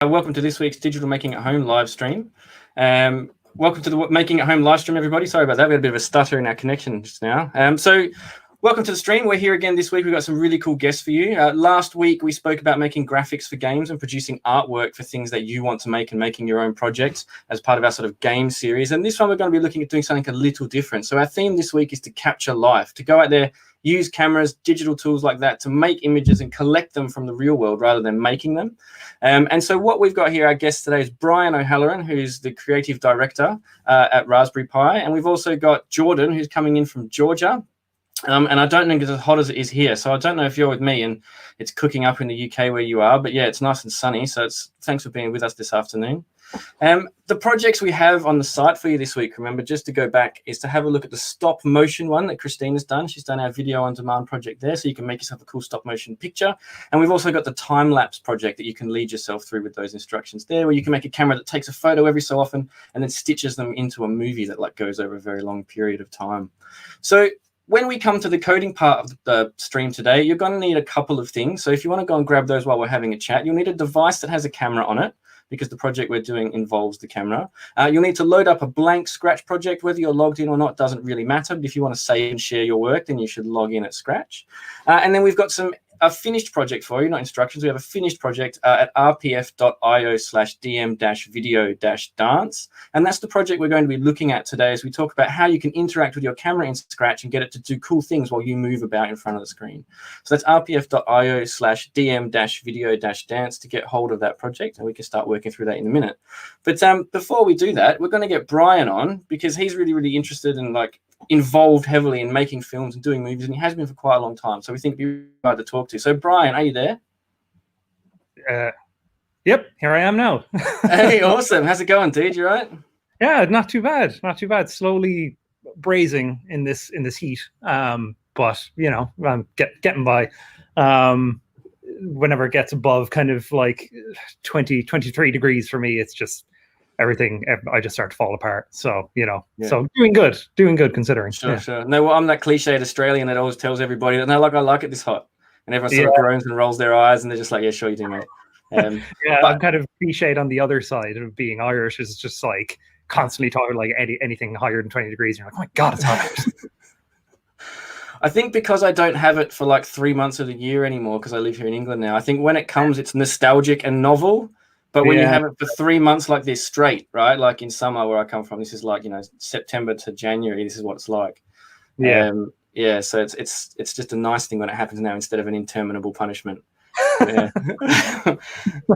Welcome to this week's Digital Making at Home live stream. Welcome to the Making at Home live stream, everybody. Sorry about that. We had a bit of a stutter in our connection just now. Welcome to the stream. We're here again this week. We've got some really cool guests for you. Last week, we spoke about making graphics for games and producing artwork for things that you want to make and making your own projects as part of our sort of game series. And this one, we're going to be looking at doing something a little different. So our theme this week is to capture life, to go out there, use cameras, digital tools like that to make images and collect them from the real world rather than making them. And so what we've got here, our guest today is Brian O'Halloran, who's the creative director at Raspberry Pi. And we've also got Jordan, who's coming in from Georgia. And I don't think it's as hot as it is here. So I don't know if you're with me and it's cooking up in the UK where you are. But yeah, it's nice and sunny. So thanks for being with us this afternoon. The projects we have on the site for you this week, remember, just to go back, is to have a look at the stop motion one that Christina's done. She's done our video on demand project there, so you can make yourself a cool stop motion picture. And we've also got the time lapse project that you can lead yourself through with those instructions there, where you can make a camera that takes a photo every so often and then stitches them into a movie that like goes over a very long period of time. So when we come to the coding part of the stream today, you're going to need a couple of things. So if you want to go and grab those while we're having a chat, you'll need a device that has a camera on it, because the project we're doing involves the camera. You'll need to load up a blank Scratch project. Whether you're logged in or not doesn't really matter, but if you want to save and share your work, then you should log in at Scratch. And then we've got a finished project for you, not instructions. We have a finished project at rpf.io/dm-video-dance. And that's the project we're going to be looking at today as we talk about how you can interact with your camera in Scratch and get it to do cool things while you move about in front of the screen. So that's rpf.io/dm-video-dance to get hold of that project, and we can start working through that in a minute. But before we do that, we're going to get Brian on because he's really, really interested in involved heavily in making films and doing movies, and he has been for quite a long time. So we think he'd be hard to talk to. So Brian, are you there? Yep, here I am now. Hey, awesome. How's it going, dude? You right? Yeah, not too bad. Not too bad. Slowly brazing in this heat. But you know, I'm getting by. Whenever it gets above kind of like 23 degrees for me, it's just everything, I just start to fall apart. So, you know, So doing good considering. Sure. No, well, I'm that cliched Australian that always tells everybody that, no, I like it this hot. And everyone sort of groans and rolls their eyes and they're just like, yeah, sure you do, mate. I'm kind of cliched on the other side of being Irish, is just like constantly talking like anything higher than 20 degrees. And you're like, oh my God, it's hot. I think because I don't have it for like 3 months of the year anymore, because I live here in England now, I think when it comes, it's nostalgic and novel. But when you have it for 3 months like this straight, right? Like in summer where I come from, this is like, September to January, this is what it's like. So it's just a nice thing when it happens now instead of an interminable punishment.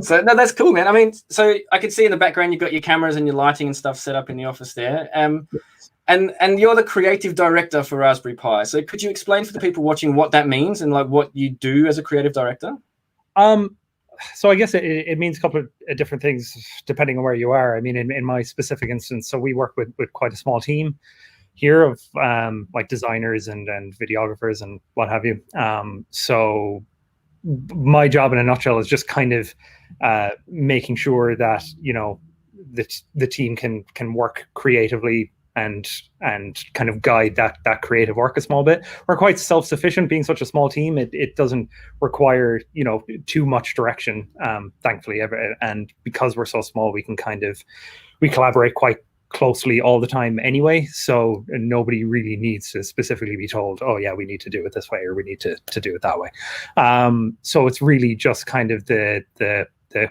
So no, that's cool, man. I mean, so I can see in the background you've got your cameras and your lighting and stuff set up in the office there. And you're the creative director for Raspberry Pi. So could you explain for the people watching what that means and like what you do as a creative director? So I guess it means a couple of different things depending on where you are. I mean, in my specific instance, so we work with quite a small team here of like designers and videographers and what have you. So my job in a nutshell is just kind of making sure that, you know, the team can work creatively and kind of guide that creative work a small bit. We're quite self-sufficient being such a small team. It doesn't require, you know, too much direction, thankfully. And because we're so small, we collaborate quite closely all the time anyway. So nobody really needs to specifically be told, oh yeah, we need to do it this way or we need to do it that way. So it's really just kind of the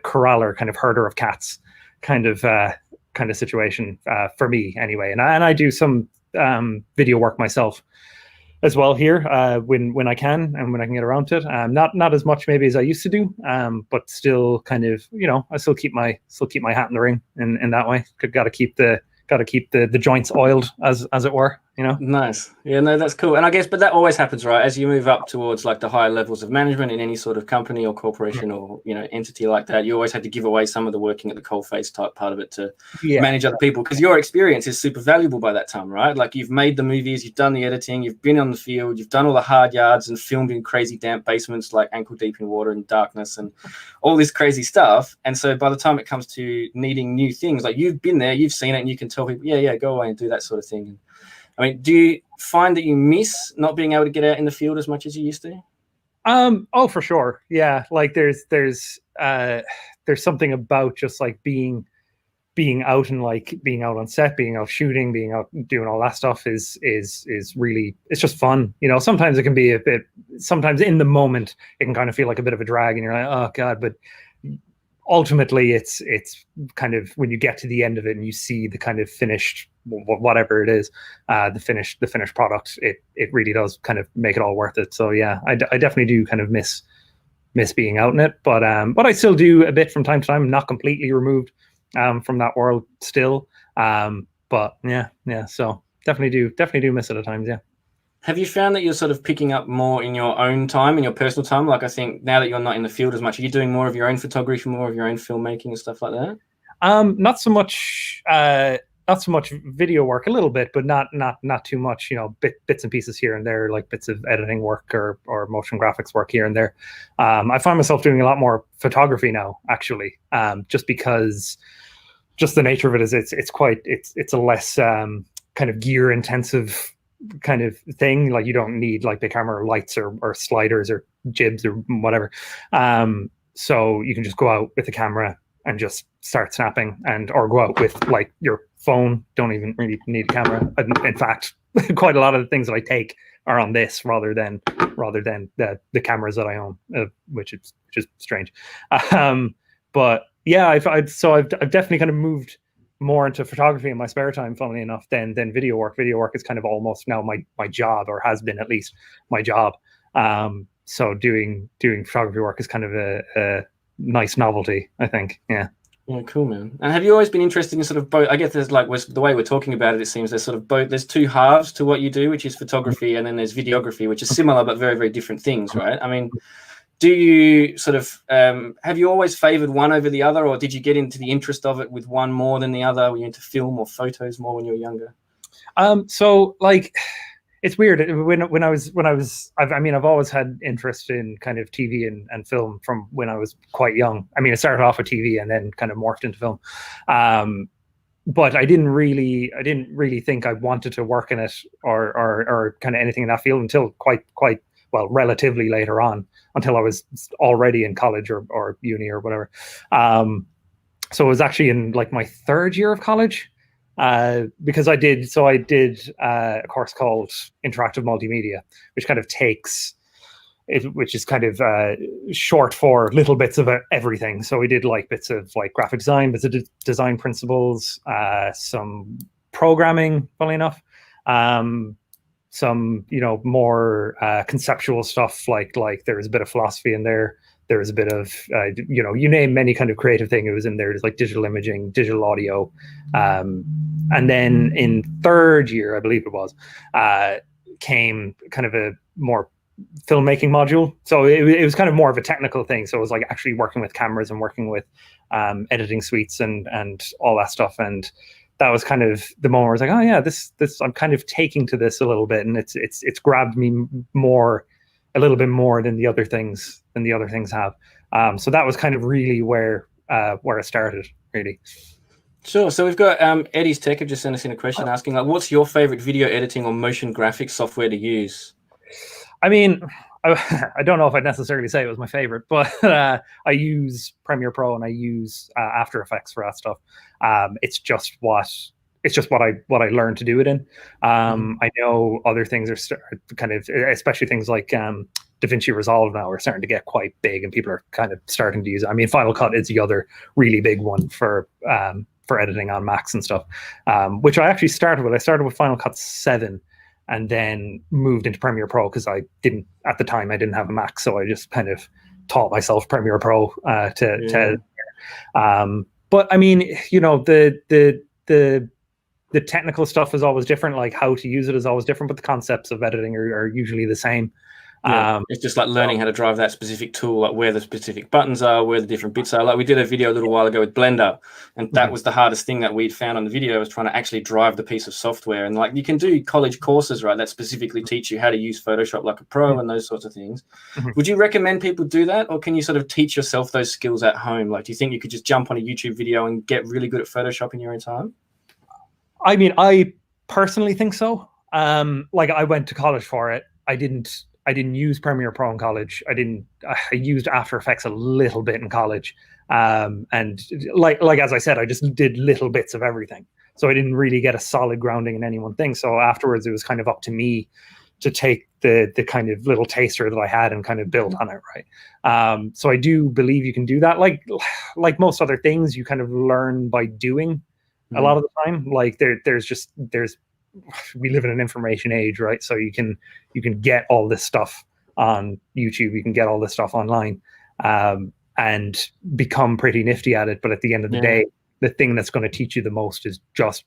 corraller, kind of herder of cats kind of situation for me anyway. And I do some video work myself as well here when I can and when I can get around to it. Not as much maybe as I used to do, but still kind of, you know, I still keep my hat in the ring in that way. Got to keep the joints oiled as it were. you know? Nice. Yeah, no, that's cool. And I guess, but that always happens, right? As you move up towards like the higher levels of management in any sort of company or corporation or, you know, entity like that, you always had to give away some of the working at the coalface type part of it to manage other people, because your experience is super valuable by that time, right? Like you've made the movies, you've done the editing, you've been on the field, you've done all the hard yards and filmed in crazy damp basements, like ankle deep in water and darkness and all this crazy stuff. And so by the time it comes to needing new things, like you've been there, you've seen it, and you can tell people, yeah, go away and do that sort of thing. I mean, do you find that you miss not being able to get out in the field as much as you used to? Oh, for sure. Yeah. Like there's there's something about just like being out and like being out on set, being out shooting, being out doing all that stuff is really, it's just fun. You know, sometimes it can be a bit, sometimes in the moment it can kind of feel like a bit of a drag and you're like, oh God, but ultimately it's kind of when you get to the end of it and you see the kind of finished, whatever it is, the finished product, it really does kind of make it all worth it. So yeah, I definitely do kind of miss being out in it, but I still do a bit from time to time, not completely removed from that world still, but yeah, so definitely do miss it at times. Yeah. Have you found that you're sort of picking up more in your own time, in your personal time? Like, I think now that you're not in the field as much, are you doing more of your own photography, more of your own filmmaking and stuff like that? Not so much video work, a little bit, but not too much, you know, bits and pieces here and there, like bits of editing work or motion graphics work here and there. I find myself doing a lot more photography now, actually, just because just the nature of it is it's a less kind of gear intensive kind of thing. Like you don't need like the camera lights or sliders or jibs or whatever. So you can just go out with the camera and just start snapping, or go out with like your phone. Don't even really need a camera. In fact, quite a lot of the things that I take are on this rather than the cameras that I own, which is just strange. But yeah, I've definitely kind of moved more into photography in my spare time, funnily enough, than video work. Video work is kind of almost now my job, or has been at least my job. So doing photography work is kind of a nice novelty, I think. Yeah. Yeah, cool, man. And have you always been interested in sort of both? I guess there's like, the way we're talking about it, it seems there's sort of both. There's two halves to what you do, which is photography, and then there's videography, which is similar but very, very different things, right? I mean, do you sort of have you always favored one over the other, or did you get into the interest of it with one more than the other? Were you into film or photos more when you were younger? So like, it's weird. When I was, I've always had interest in kind of TV and film from when I was quite young. I mean, it started off with TV and then kind of morphed into film. But I didn't really think I wanted to work in it or kind of anything in that field until quite well, relatively later on, until I was already in college or uni or whatever. So it was actually in like my third year of college, because I did a course called Interactive Multimedia, which kind of takes it, which is kind of short for little bits of everything. So we did like bits of like graphic design, bits of design principles, some programming, funnily enough, some, you know, more conceptual stuff, like there was a bit of philosophy in there. There was a bit of, you know, you name any kind of creative thing, it was in there. There's like digital imaging, digital audio. And then in third year, I believe it was, came kind of a more filmmaking module. So it was kind of more of a technical thing. So it was like actually working with cameras and working with editing suites and all that stuff. And that was kind of the moment where I was like, oh yeah, this I'm kind of taking to this a little bit, and it's grabbed me a little bit more than the other things have. So that was kind of really where it started, really. Sure. So we've got Eddie's Tech have just sent us in a question asking, like, what's your favorite video editing or motion graphics software to use? I mean, I don't know if I'd necessarily say it was my favorite, but I use Premiere Pro and I use After Effects for that stuff. It's just what I learned to do it in. I know other things are kind of, especially things like DaVinci Resolve now are starting to get quite big, and people are kind of starting to use it. I mean, Final Cut is the other really big one for editing on Macs and stuff, which I actually started with. I started with Final Cut 7. And then moved into Premiere Pro because at the time I didn't have a Mac, so I just kind of taught myself Premiere Pro to but I mean, you know, the technical stuff is always different, like how to use it is always different, but the concepts of editing are usually the same. Yeah, it's just like learning how to drive that specific tool, like where the specific buttons are, where the different bits are. Like we did a video a little while ago with Blender, and that was the hardest thing that we'd found on the video, was trying to actually drive the piece of software. And like you can do college courses, right, that specifically teach you how to use Photoshop like a pro and those sorts of things. Would you recommend people do that, or can you sort of teach yourself those skills at home? Like, do you think you could just jump on a YouTube video and get really good at Photoshop in your own time? I mean, I personally think so. Like I went to college for it. I didn't use Premiere Pro in college. I used After Effects a little bit in college. And like as I said, I just did little bits of everything, so I didn't really get a solid grounding in any one thing. So afterwards, it was kind of up to me to take the kind of little taster that I had and kind of build on it, right? So I do believe you can do that. Like most other things, you kind of learn by doing a lot of the time. Like there's we live in an information age, right? So you can get all this stuff on YouTube, you can get all this stuff online, and become pretty nifty at it. But at the end of the day, the thing that's going to teach you the most is just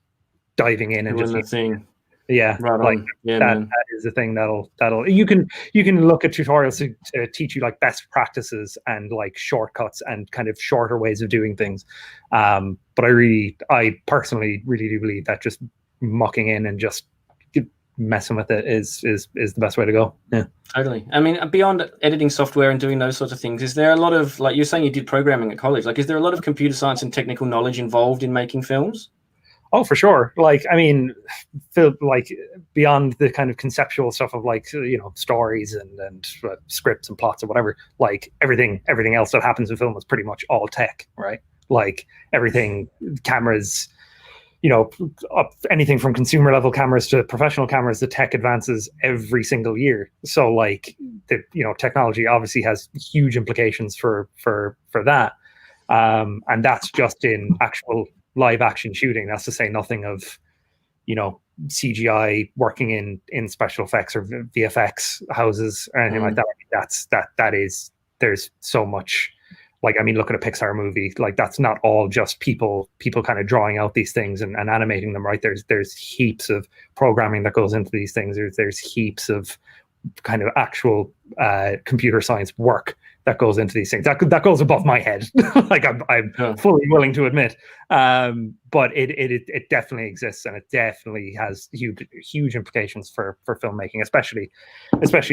diving in and doing just the thing. Yeah, right like on. Yeah, that is the thing that'll you can look at tutorials to teach you like best practices and like shortcuts and kind of shorter ways of doing things. But I personally really do believe that just mucking in and just messing with it is the best way to go. Yeah, totally. I mean, beyond editing software and doing those sorts of things, is there a lot of, like you're saying you did programming at college, like is there a lot of computer science and technical knowledge involved in making films? Oh, for sure. Like, I mean, like beyond the kind of conceptual stuff of like, stories and scripts and plots or whatever, like everything else that happens in film is pretty much all tech, right? Like everything, cameras, anything from consumer level cameras to professional cameras, the tech advances every single year. So like technology obviously has huge implications for that. And that's just in actual live action shooting. That's to say nothing of CGI working in special effects or VFX houses or anything like that. There's so much. Like, I mean, look at a Pixar movie. Like, that's not all just people kind of drawing out these things and animating them, right? There's heaps of programming that goes into these things. There's heaps of kind of actual computer science work that goes into these things. That goes above my head. Like I'm fully willing to admit. But it definitely exists, and it definitely has huge implications for filmmaking, especially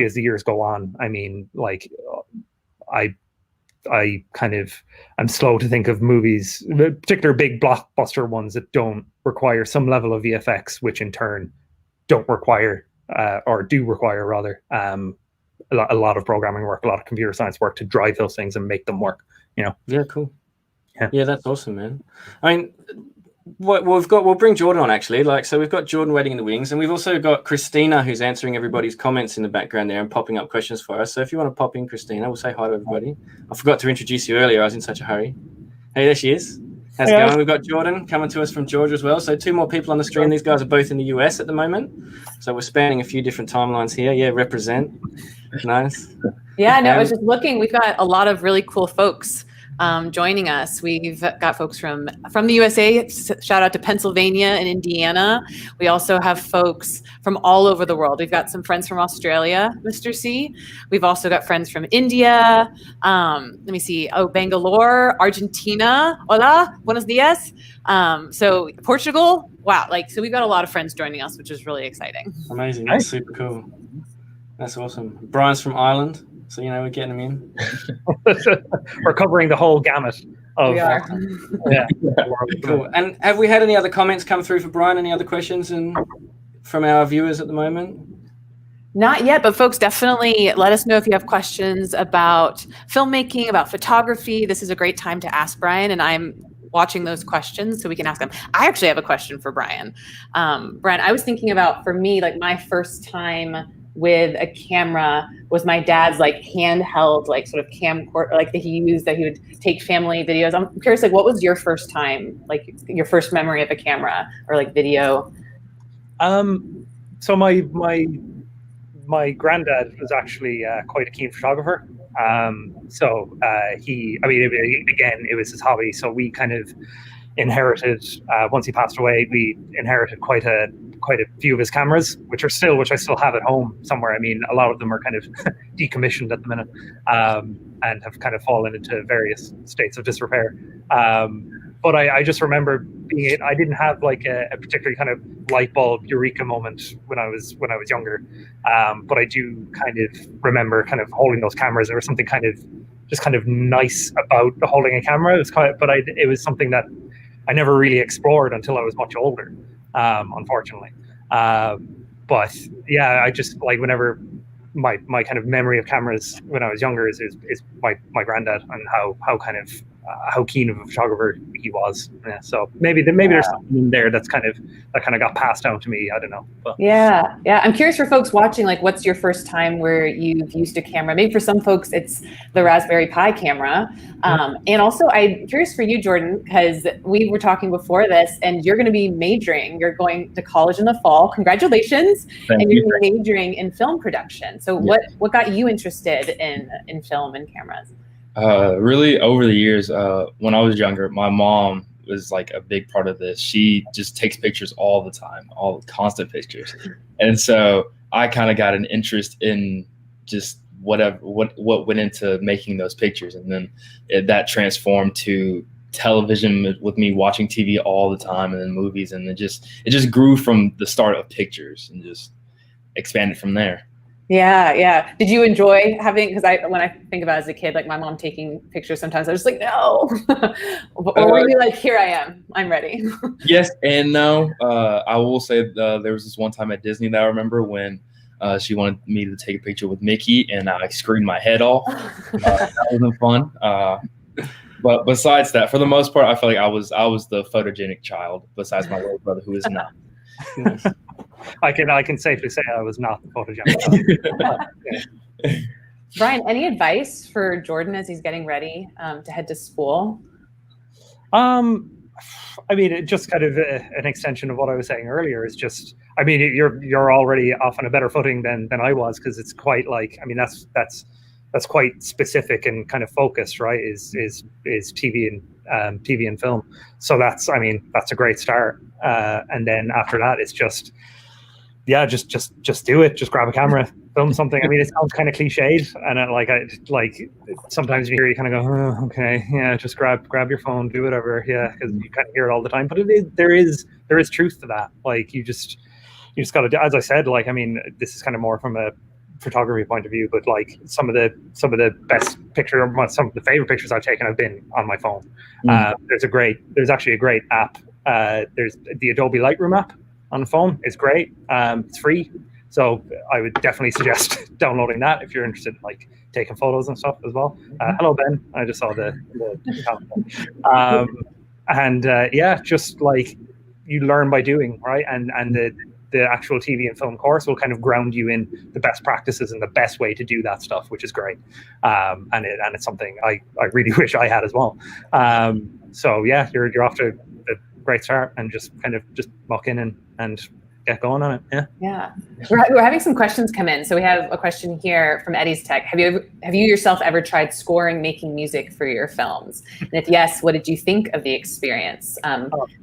as the years go on. I mean, like I kind of I'm slow to think of movies, particular big blockbuster ones, that don't require some level of VFX, which in turn don't require or do require rather a lot of programming work, a lot of computer science work to drive those things and make them work. Yeah, cool. Yeah, that's awesome, man. I mean, we'll bring Jordan on actually. So we've got Jordan waiting in the wings, and we've also got Christina who's answering everybody's comments in the background there and popping up questions for us. So if you want to pop in, Christina, we'll say hi to everybody. I forgot to introduce you earlier. I was in such a hurry. Hey, there she is. How's it going? We've got Jordan coming to us from Georgia as well. So 2 more people on the stream. These guys are both in the US at the moment. So we're spanning a few different timelines here. Yeah, represent. Nice. Yeah, no, I was just looking. We've got a lot of really cool folks joining us. We've got folks from the USA. Shout out to Pennsylvania and Indiana. We also have folks from all over the world. We've got some friends from Australia, Mr. C. We've also got friends from India. Let me see. Oh, Bangalore, Argentina. Hola, buenos dias. So Portugal. Wow. So we've got a lot of friends joining us, which is really exciting. Amazing. That's super cool. That's awesome. Brian's from Ireland. So, we're getting them in. We're covering the whole gamut of. We are. Yeah. Cool. And have we had any other comments come through for Brian? Any other questions from our viewers at the moment? Not yet, but folks, definitely let us know if you have questions about filmmaking, about photography. This is a great time to ask Brian, and I'm watching those questions so we can ask them. I actually have a question for Brian. Brian, I was thinking about, for me, like my first time with a camera was my dad's handheld sort of camcorder that he used, that he would take family videos. I'm curious, what was your first time, your first memory of a camera or video? So my granddad was actually quite a keen photographer. It was his hobby. So we kind of inherited, once he passed away, we inherited quite a few of his cameras, which I still have at home somewhere. I mean, a lot of them are kind of decommissioned at the minute, and have kind of fallen into various states of disrepair. But I just remember I didn't have a particularly kind of light bulb eureka moment when I was younger. But I do kind of remember kind of holding those cameras. There was something kind of nice about holding a camera. It was something that I never really explored until I was much older, unfortunately. But yeah, I just whenever my kind of memory of cameras when I was younger is my granddad, and how kind of how keen of a photographer he was. Yeah, so maybe there's something in there that kind of got passed down to me. I don't know. But. Yeah. I'm curious for folks watching, like, what's your first time where you've used a camera? Maybe for some folks, it's the Raspberry Pi camera. And also, I'm curious for you, Jordan, because we were talking before this, and you're going to be majoring. You're going to college in the fall. Congratulations! Thank you. You're majoring in film production. So, what got you interested in film and cameras? Really, over the years, when I was younger, my mom was like a big part of this. She just takes pictures all the time, all constant pictures. And so I kind of got an interest in just what went into making those pictures. And then that transformed to television with me watching TV all the time, and then movies. And it just grew from the start of pictures and just expanded from there. Yeah. Did you enjoy having, because when I think about it as a kid, like my mom taking pictures sometimes, I was just like, no. Or were you like, here I am, I'm ready? Yes and no. I will say there was this one time at Disney that I remember when she wanted me to take a picture with Mickey, and I screamed my head off. That wasn't fun. But besides that, for the most part, I feel like I was the photogenic child, besides my little brother, who is not. I can safely say I was not photogenic. Brian, any advice for Jordan as he's getting ready to head to school? I mean, it just kind of an extension of what I was saying earlier. Is just, I mean, you're already off on a better footing than I was, because it's quite like, I mean, that's quite specific and kind of focused, right? Is TV and film. So that's a great start. And then after that, it's just do it. Just grab a camera, film something. I mean, it sounds kind of cliched, and sometimes you hear, you kind of go, oh, okay, yeah, just grab your phone, do whatever, yeah, because you kind of hear it all the time. But there is truth to that. Like you just got to do, as I said. Like, I mean, this is kind of more from a photography point of view, but like some of the best some of the favorite pictures I've taken have been on my phone. There's actually a great app. There's the Adobe Lightroom app on the phone. It's great. It's free, so I would definitely suggest downloading that if you're interested in like taking photos and stuff as well. Hello, Ben. I just saw the comment. Just like you learn by doing, right? And the actual TV and film course will kind of ground you in the best practices and the best way to do that stuff, which is great. And it's something I really wish I had as well. So yeah, you're off to a great start, and just muck in and get going on it. Yeah. We're having some questions come in. So we have a question here from Eddie's Tech. Have you yourself ever tried scoring, making music for your films? And if yes, what did you think of the experience?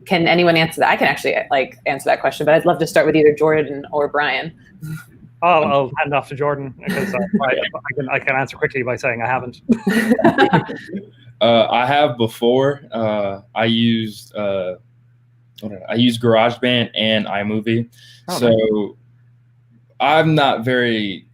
Can anyone answer that? I can actually answer that question, but I'd love to start with either Jordan or Brian. I'll hand off to Jordan, because I can answer quickly by saying I haven't. I have before. I used GarageBand and iMovie. So I'm not very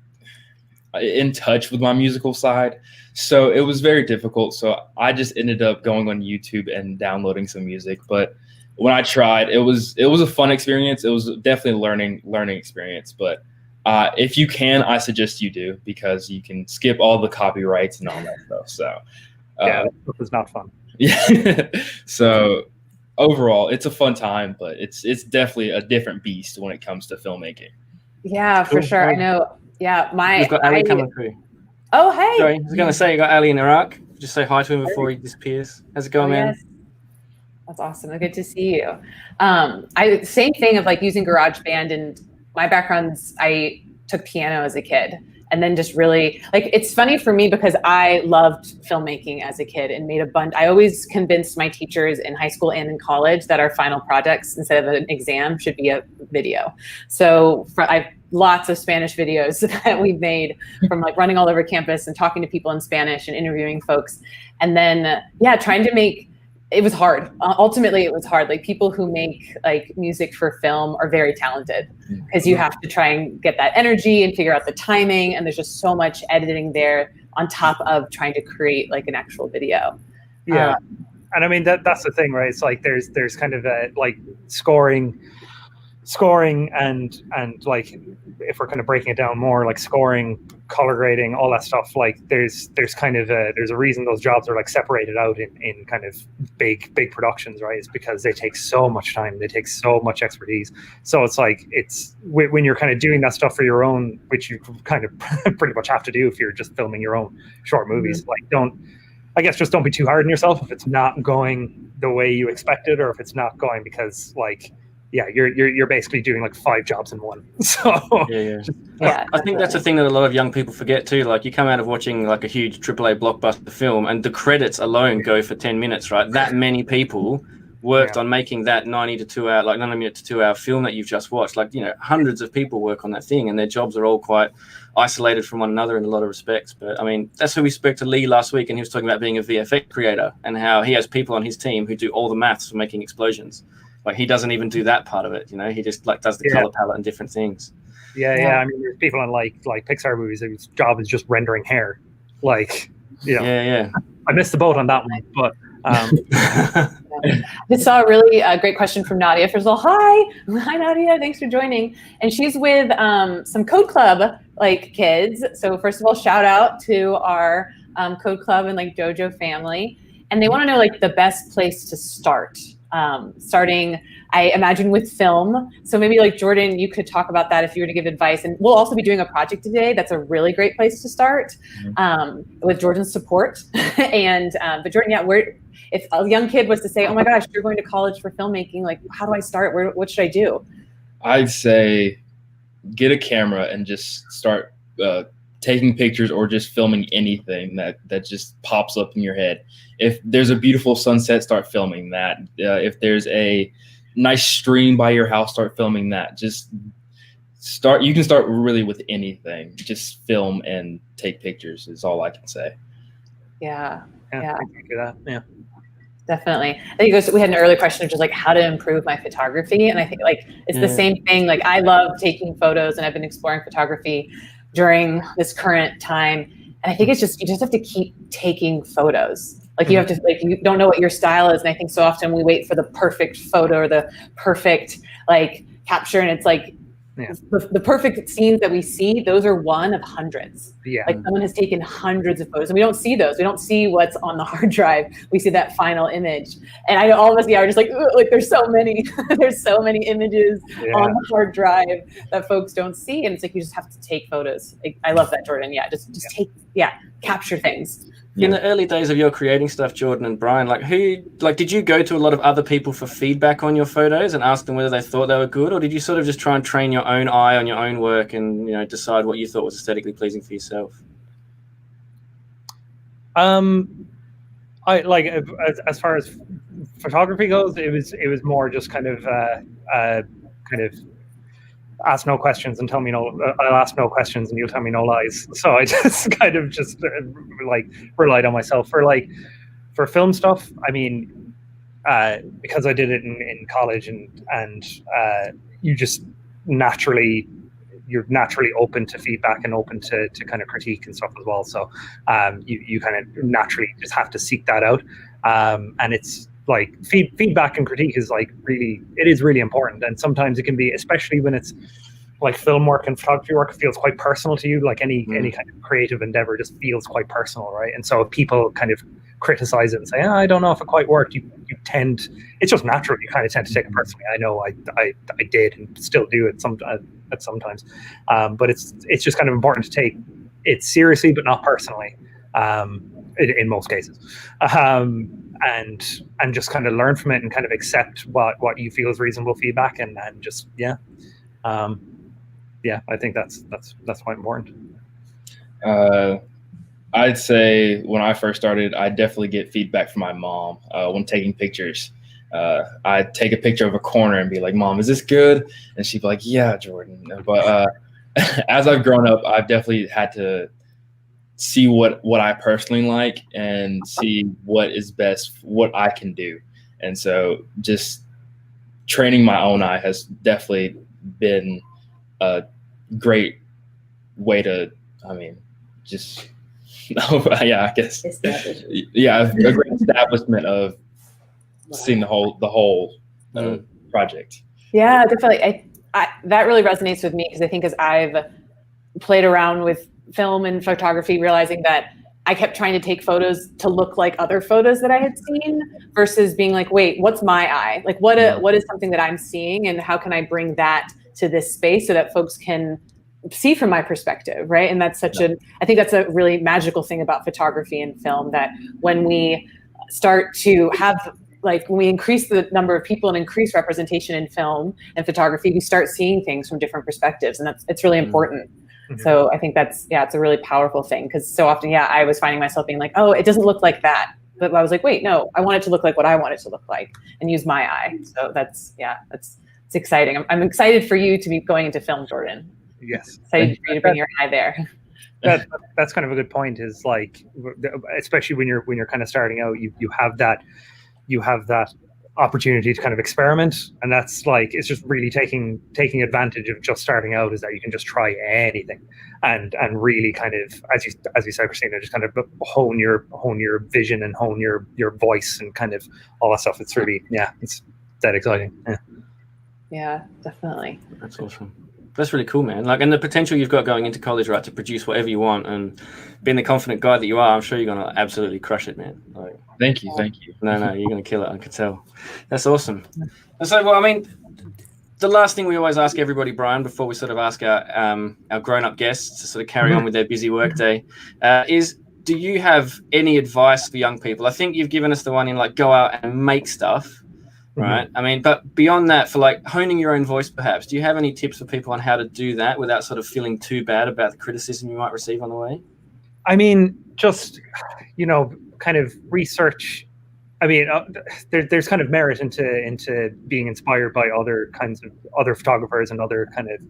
in touch with my musical side. So it was very difficult. So I just ended up going on YouTube and downloading some music. But when I tried, it was a fun experience. It was definitely a learning experience. But if you can, I suggest you do, because you can skip all the copyrights and all that stuff. So that was not fun. Yeah. So overall, it's a fun time, but it's definitely a different beast when it comes to filmmaking. Yeah, for sure. I know. Yeah, we've got Ali coming through. Oh, hey. Sorry, I was going to say, you got Ali in Iraq. Just say hi to him before he disappears. How's it going, man? Yes. That's awesome. Good to see you. Same thing of like using GarageBand, and my background's, I took piano as a kid. And then just really, like, it's funny for me because I loved filmmaking as a kid and made a bunch. I always convinced my teachers in high school and in college that our final projects, instead of an exam, should be a video. So I have lots of Spanish videos that we made from like running all over campus and talking to people in Spanish and interviewing folks. And then, trying to make, it was hard. Ultimately, it was hard. Like, people who make like music for film are very talented, because you have to try and get that energy and figure out the timing. And there's just so much editing there on top of trying to create like an actual video. Yeah. And I mean, that's the thing, right? It's like there's kind of a like scoring scoring and like, if we're kind of breaking it down more, like scoring, color grading, all that stuff, like there's kind of there's a reason those jobs are like separated out in kind of big productions, right? It's because they take so much time, they take so much expertise. So it's like, it's when you're kind of doing that stuff for your own, which you kind of pretty much have to do if you're just filming your own short movies, like just don't be too hard on yourself if it's not going the way you expected, or if it's not going because like, yeah, you're basically doing like 5 jobs in one. So yeah, I think that's the thing that a lot of young people forget too. Like, you come out of watching like a huge AAA blockbuster film, and the credits alone go for 10 minutes, right? That many people worked on making that 90 to 2 hour, like 90 minute to 2 hour film that you've just watched. Like, you know, hundreds of people work on that thing, and their jobs are all quite isolated from one another in a lot of respects. But I mean, that's who we spoke to Lee last week, and he was talking about being a VFX creator and how he has people on his team who do all the maths for making explosions. Like, he doesn't even do that part of it, you know. He just like does the color palette and different things. Yeah. I mean, there's people on like Pixar movies whose job is just rendering hair. Like, you know, yeah. I missed the boat on that one, but. Just saw a really great question from Nadia. First of all, hi Nadia, thanks for joining. And she's with some Code Club like kids. So first of all, shout out to our Code Club and like Dojo family. And they want to know like the best place to start. Starting, I imagine, with film. So maybe like Jordan, you could talk about that if you were to give advice. And we'll also be doing a project today. That's a really great place to start with Jordan's support. And but Jordan, yeah, if a young kid was to say, "Oh my gosh, you're going to college for filmmaking, like how do I start? What should I do?" I'd say get a camera and just start taking pictures or just filming anything that just pops up in your head. If there's a beautiful sunset, start filming that. If there's a nice stream by your house, start filming that. Just start. You can start really with anything. Just film and take pictures is all I can say. Yeah. I can do that. Yeah. Definitely. I think we had an earlier question of just like how to improve my photography. And I think like it's the same thing. Like, I love taking photos, and I've been exploring photography during this current time. And I think it's just, you just have to keep taking photos. Like, you have to, like, you don't know what your style is. And I think so often we wait for the perfect photo or the perfect like capture. And it's like the perfect scenes that we see, those are one of hundreds. Yeah. Like, someone has taken hundreds of photos, and we don't see those. We don't see what's on the hard drive. We see that final image. And I know all of us are just like there's so many, there's so many images on the hard drive that folks don't see. And it's like, you just have to take photos. Like, I love that, Jordan. Yeah. Just take, capture things. In the early days of your creating stuff, Jordan and Brian, did you go to a lot of other people for feedback on your photos and ask them whether they thought they were good, or did you sort of just try and train your own eye on your own work and, you know, decide what you thought was aesthetically pleasing for yourself? I like, as far as photography goes, it was more just kind of ask no questions and tell me no. I'll ask no questions and you'll tell me no lies. So I just kind of just like relied on myself for film stuff. I mean, because I did it in college and you just you're naturally open to feedback and open to kind of critique and stuff as well. So you kind of naturally just have to seek that out. And it's like feedback and critique is like really important. And sometimes it can be, especially when it's like film work and photography work, feels quite personal to you. Like any kind of creative endeavor just feels quite personal, right? And so if people kind of criticize it and say, I don't know if it quite worked, you tend, it's just natural, you kind of tend to take it personally. I know I did and still do it sometimes. But it's just kind of important to take it seriously, but not personally, in most cases. And just kind of learn from it and kind of accept what you feel is reasonable feedback, and just I think that's quite important. I'd say when I first started, I definitely get feedback from my mom when taking pictures. I'd take a picture of a corner and be like, "Mom, is this good?" And she'd be like, "Yeah, Jordan." But as I've grown up, I've definitely had to see what I personally like and see what is best, what I can do. And so just training my own eye has definitely been a great way to, I guess. Yeah, a great establishment of seeing the whole project. Yeah, definitely. that really resonates with me, because I think as I've played around with film and photography, realizing that I kept trying to take photos to look like other photos that I had seen, versus being like, wait, what's my eye? Like, what is something that I'm seeing, and how can I bring that to this space so that folks can see from my perspective, right? And that's I think that's a really magical thing about photography and film, that when we start to have, like, when we increase the number of people and increase representation in film and photography, we start seeing things from different perspectives, and it's really important. So I think it's a really powerful thing, because so often, I was finding myself being like, oh, it doesn't look like that. But I was like, wait, no, I want it to look like what I want it to look like, and use my eye. So it's exciting. I'm excited for you to be going into film, Jordan. Yes. Excited for you to bring your eye there. That's kind of a good point, is like, especially when you're kind of starting out, you have that opportunity to kind of experiment, and that's like, it's just really taking advantage of just starting out, is that you can just try anything and really kind of, as you said, Christina, just kind of hone your vision and hone your voice and kind of all that stuff. It's really, it's that exciting. Yeah, definitely. That's awesome. That's really cool, man. Like, and the potential you've got going into college, right, to produce whatever you want, and being the confident guy that you are, I'm sure you're gonna absolutely crush it, man. Like, Thank you. No, you're gonna kill it. I can tell. That's awesome. And so, well, I mean, the last thing we always ask everybody, Brian, before we sort of ask our grown-up guests to sort of carry on with their busy workday, is, do you have any advice for young people? I think you've given us the one in, like, go out and make stuff. Right. I mean, but beyond that, for like honing your own voice, perhaps, do you have any tips for people on how to do that without sort of feeling too bad about the criticism you might receive on the way? I mean, just, kind of research. I mean, there's kind of merit into being inspired by other photographers and other kind of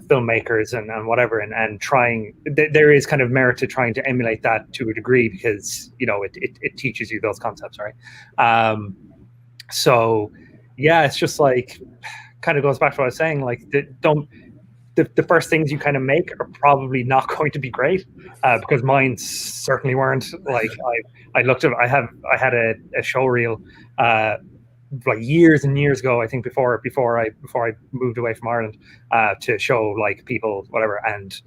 filmmakers and whatever, and trying. There is kind of merit to trying to emulate that to a degree, because it teaches you those concepts, right? So, it's just like, kind of goes back to what I was saying. Like, the first things you kind of make are probably not going to be great, because mine certainly weren't. Like, I had a show reel, like years and years ago, I think before I moved away from Ireland, to show like people, whatever. And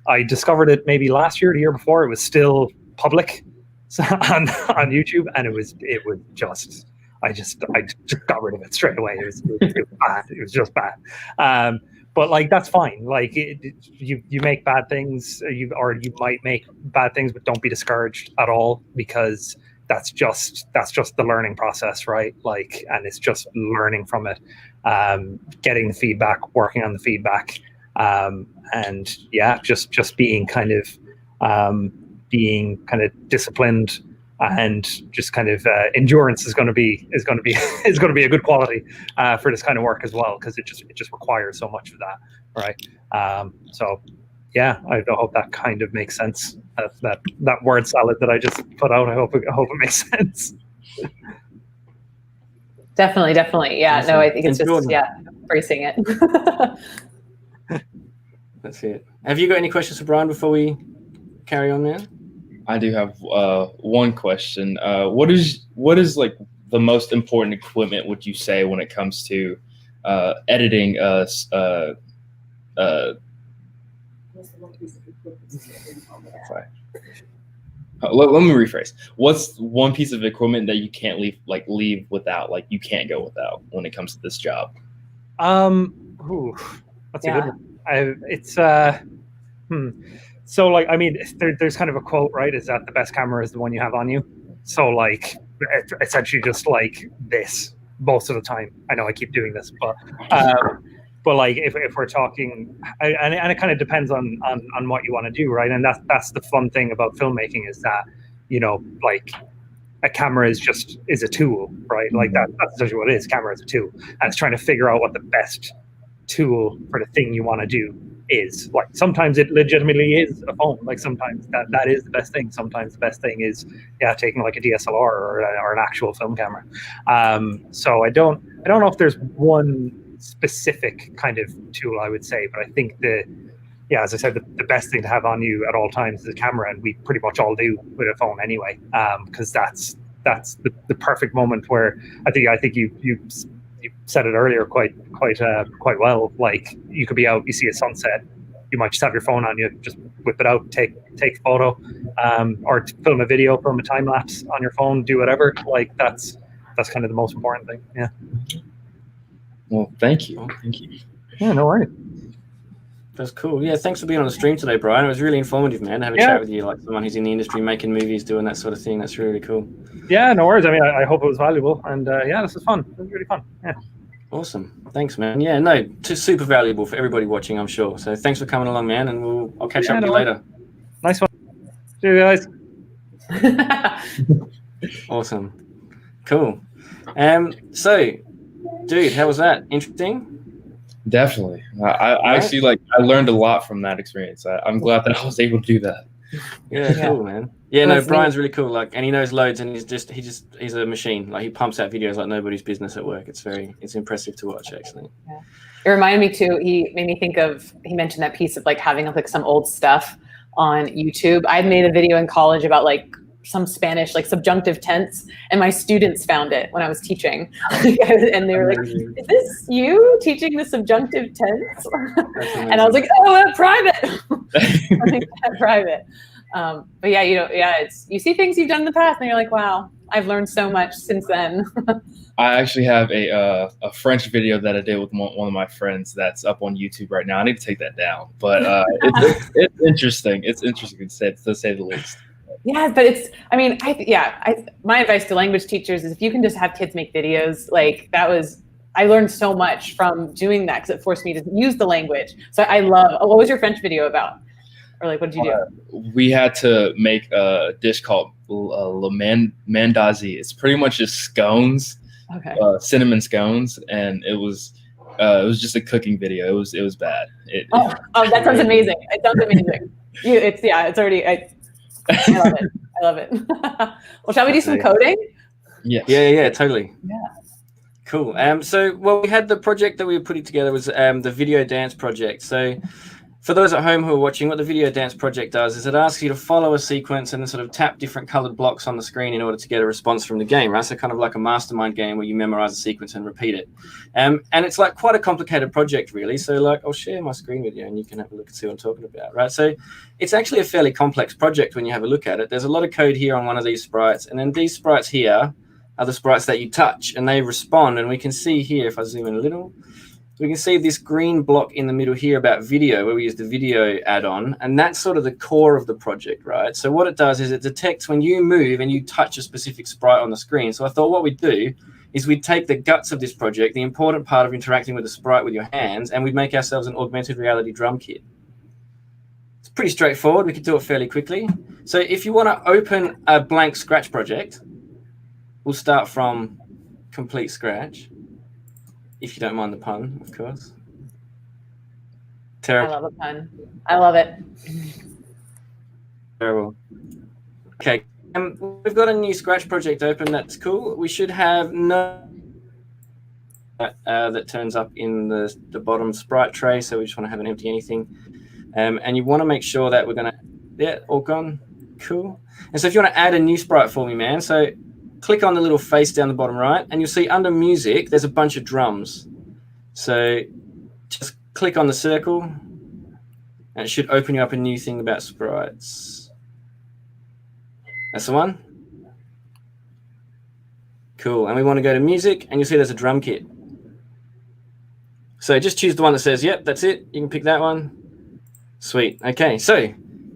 I discovered it maybe last year, the year before. It was still public on YouTube, and it was just. I just got rid of it straight away. It was bad. It was just bad. But like, that's fine. Like, you make bad things, you might make bad things, but don't be discouraged at all, because that's just the learning process, right? Like, and it's just learning from it, getting the feedback, working on the feedback, and just being kind of disciplined. And just kind of endurance is going to be a good quality for this kind of work as well, because it just requires so much of that, right? So I hope that kind of makes sense. That word salad that I just put out, I hope it makes sense. Definitely. Yeah. No, I think it's just embracing it. That's it. Have you got any questions for Brian before we carry on now? I do have one question. What is like the most important equipment, would you say, when it comes to editing? Sorry. Let me rephrase. What's one piece of equipment that you can't leave without? Like, you can't go without when it comes to this job? That's a good one. So, like, I mean, there's kind of a quote, right? Is that the best camera is the one you have on you? So, like, essentially just like this most of the time. I know I keep doing this, but like, if we're talking, and it kind of depends on what you want to do, right? And that's the fun thing about filmmaking, is that, like, a camera is a tool, right? Like, that's essentially what it is. Camera is a tool, and it's trying to figure out what the best tool for the thing you want to do is. Like, sometimes it legitimately is a phone. Like, sometimes that is the best thing. Sometimes the best thing is taking like a DSLR or an actual film camera. So I don't know if there's one specific kind of tool I would say, but I think as I said, the best thing to have on you at all times is a camera, and we pretty much all do with a phone anyway, because that's the perfect moment where I think you you said it earlier quite well. Like you could be out, you see a sunset, you might just have your phone on you, just whip it out, take a photo, or film a video, film a time lapse on your phone, do whatever. Like that's kind of the most important thing. Yeah. Well, thank you. Thank you. Yeah, no worries. That's cool. Yeah, thanks for being on the stream today, Brian. It was really informative, man, to have a chat with you, like someone who's in the industry, making movies, doing that sort of thing. That's really cool. Yeah, no worries. I mean, I hope it was valuable, and yeah, this was fun. It was really fun. Yeah. Awesome. Thanks, man. Yeah, no, super valuable for everybody watching, I'm sure. So thanks for coming along, man, and I'll catch up with you later. Nice one. See you guys. Awesome. Cool. So, dude, how was that? Interesting? Definitely. I actually I learned a lot from that experience. I'm glad that I was able to do that. Yeah, cool, man. Yeah, no, Brian's really cool. Like, and he knows loads, and he's a machine. Like, he pumps out videos like nobody's business at work. It's impressive to watch, actually. Yeah. It reminded me too. He made me think of. He mentioned that piece of like having like some old stuff on YouTube. I made a video in college about like some Spanish, like subjunctive tense, and my students found it when I was teaching, and they were like, "Is this you teaching the subjunctive tense?" And I was like, "Oh, at private." I think at private. But yeah, it's you see things you've done in the past, and you're like, "Wow, I've learned so much since then." I actually have a French video that I did with one of my friends that's up on YouTube right now. I need to take that down, but it's interesting. It's interesting to say the least. Yeah, but my advice to language teachers is if you can just have kids make videos, like I learned so much from doing that because it forced me to use the language. So what was your French video about? Or like, what did you do? We had to make a dish called le mandazi. It's pretty much just scones, cinnamon scones, and it was just a cooking video. It was bad. That sounds amazing. It sounds amazing. It's already. I love it. Well, shall we do some coding? Yes. Yeah, totally. Yeah. Cool. So, we had the project that we were putting together was the video dance project. So, for those at home who are watching, what the video dance project does is it asks you to follow a sequence and then sort of tap different colored blocks on the screen in order to get a response from the game, right? So kind of like a mastermind game where you memorize a sequence and repeat it. And it's like quite a complicated project, really. So like I'll share my screen with you and you can have a look and see what I'm talking about, right? So it's actually a fairly complex project when you have a look at it. There's a lot of code here on one of these sprites, and then these sprites here are the sprites that you touch and they respond. And we can see here, if I zoom in a little, we can see this green block in the middle here about video, where we use the video add-on, and that's sort of the core of the project, right? So what it does is it detects when you move and you touch a specific sprite on the screen. So I thought what we'd do is we'd take the guts of this project, the important part of interacting with the sprite with your hands, and we'd make ourselves an augmented reality drum kit. It's pretty straightforward. We could do it fairly quickly. So if you want to open a blank Scratch project, we'll start from complete scratch. If you don't mind the pun, of course. Terrible. I love a pun. I love it. Terrible. Okay, we've got a new Scratch project open. That's cool. We should have that turns up in the bottom sprite tray. So we just want to have an empty anything. And you want to make sure that we're going to, all gone. Cool. And so if you want to add a new sprite for me, man, so click on the little face down the bottom right, and you'll see under music, there's a bunch of drums. So just click on the circle, and it should open you up a new thing about sprites. That's the one. Cool. And we want to go to music, and you'll see there's a drum kit. So just choose the one that says, yep, that's it. You can pick that one. Sweet. Okay, so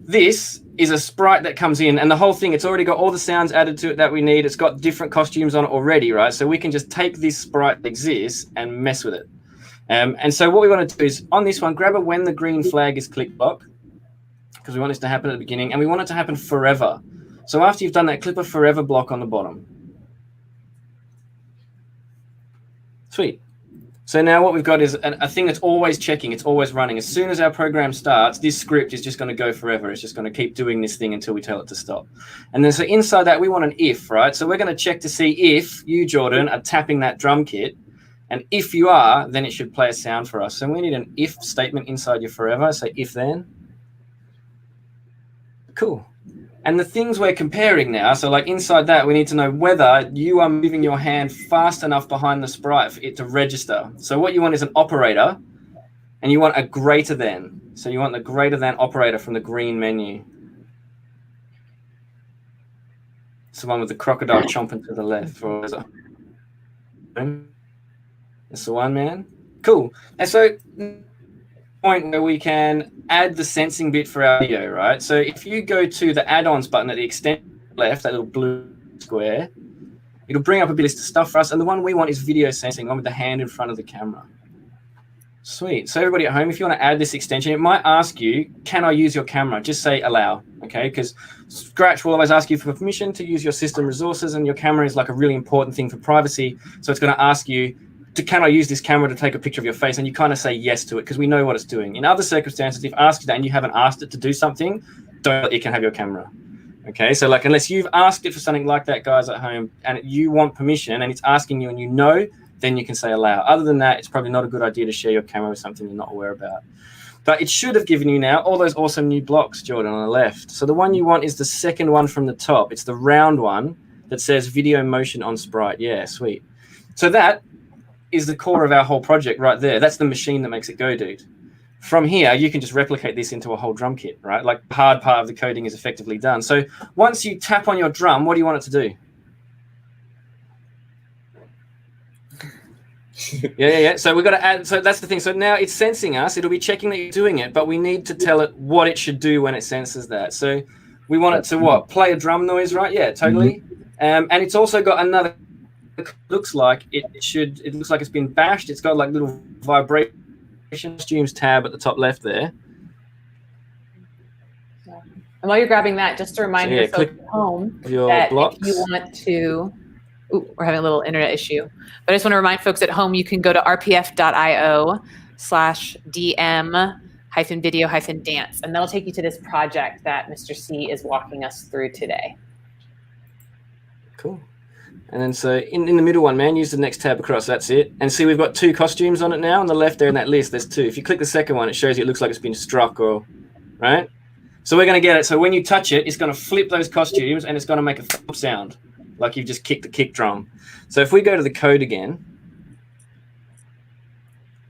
this is a sprite that comes in, and the whole thing, it's already got all the sounds added to it that we need. It's got different costumes on it already, right? So we can just take this sprite that exists and mess with it. And so what we want to do is on this one, grab a when the green flag is click block, because we want this to happen at the beginning, and we want it to happen forever. So after you've done that, clip a forever block on the bottom. Sweet. So now what we've got is a thing that's always checking. It's always running. As soon as our program starts, this script is just going to go forever. It's just going to keep doing this thing until we tell it to stop. And then so inside that, we want an if, right? So we're going to check to see if you, Jordan, are tapping that drum kit. And if you are, then it should play a sound for us. So we need an if statement inside your forever. So if then. Cool. And the things we're comparing now, so like inside that, we need to know whether you are moving your hand fast enough behind the sprite for it to register. So what you want is an operator, and you want a greater than. So you want the greater than operator from the green menu. It's the one with the crocodile chomping to the left. Or is it? That's the one, man. Cool. And so point where we can add the sensing bit for our video, right? So if you go to the add-ons button at the extension left, that little blue square, it'll bring up a bit of stuff for us. And the one we want is video sensing, one with the hand in front of the camera. Sweet. So everybody at home, if you want to add this extension, it might ask you, can I use your camera? Just say allow, okay? Because Scratch will always ask you for permission to use your system resources, and your camera is like a really important thing for privacy. So it's going to ask you, can I use this camera to take a picture of your face? And you kind of say yes to it because we know what it's doing. In other circumstances, if it asks you that and you haven't asked it to do something, don't let it can have your camera. Okay, so like unless you've asked it for something like that, guys at home, and you want permission and it's asking you and you know, then you can say allow. Other than that, it's probably not a good idea to share your camera with something you're not aware about. But it should have given you now all those awesome new blocks, Jordan, on the left. So the one you want is the second one from the top. It's the round one that says video motion on sprite. Yeah, sweet. So that is the core of our whole project right there. That's the machine that makes it go, dude. From here, you can just replicate this into a whole drum kit, right? Like the hard part of the coding is effectively done. So once you tap on your drum, what do you want it to do? Yeah. So we've got to add, so that's the thing. So now it's sensing us. It'll be checking that you're doing it, but we need to tell it what it should do when it senses that. So we want it to what? Play a drum noise, right? Yeah, totally. And it's also got another, looks like it looks like it's been bashed. It's got like little vibration costumes tab at the top left there. And while you're grabbing that, just a reminder, folks at home, that blocks. If you want to, we're having a little internet issue, but I just want to remind folks at home, you can go to rpf.io/dm-video-dance, and that'll take you to this project that Mr. C is walking us through today. Cool. And then so in the middle one, man, use the next tab across. That's it. And see, we've got 2 costumes on it now. On the left there in that list, there's 2. If you click the second one, it shows you it looks like it's been struck or, right? So we're going to get it. So when you touch it, it's going to flip those costumes and it's going to make a thump sound, like you've just kicked the kick drum. So if we go to the code again,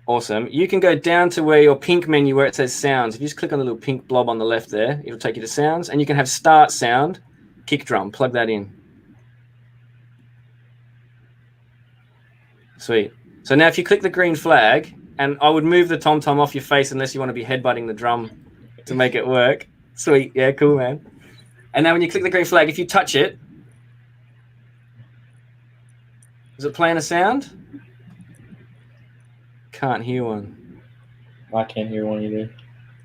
awesome. You can go down to where your pink menu where it says sounds. If you just click on the little pink blob on the left there, it'll take you to sounds. And you can have start sound, kick drum, plug that in. Sweet. So now if you click the green flag, and I would move the tom-tom off your face unless you want to be headbutting the drum to make it work. Sweet. Yeah, cool, man. And now when you click the green flag, if you touch it, is it playing a sound? Can't hear one. I can't hear one either.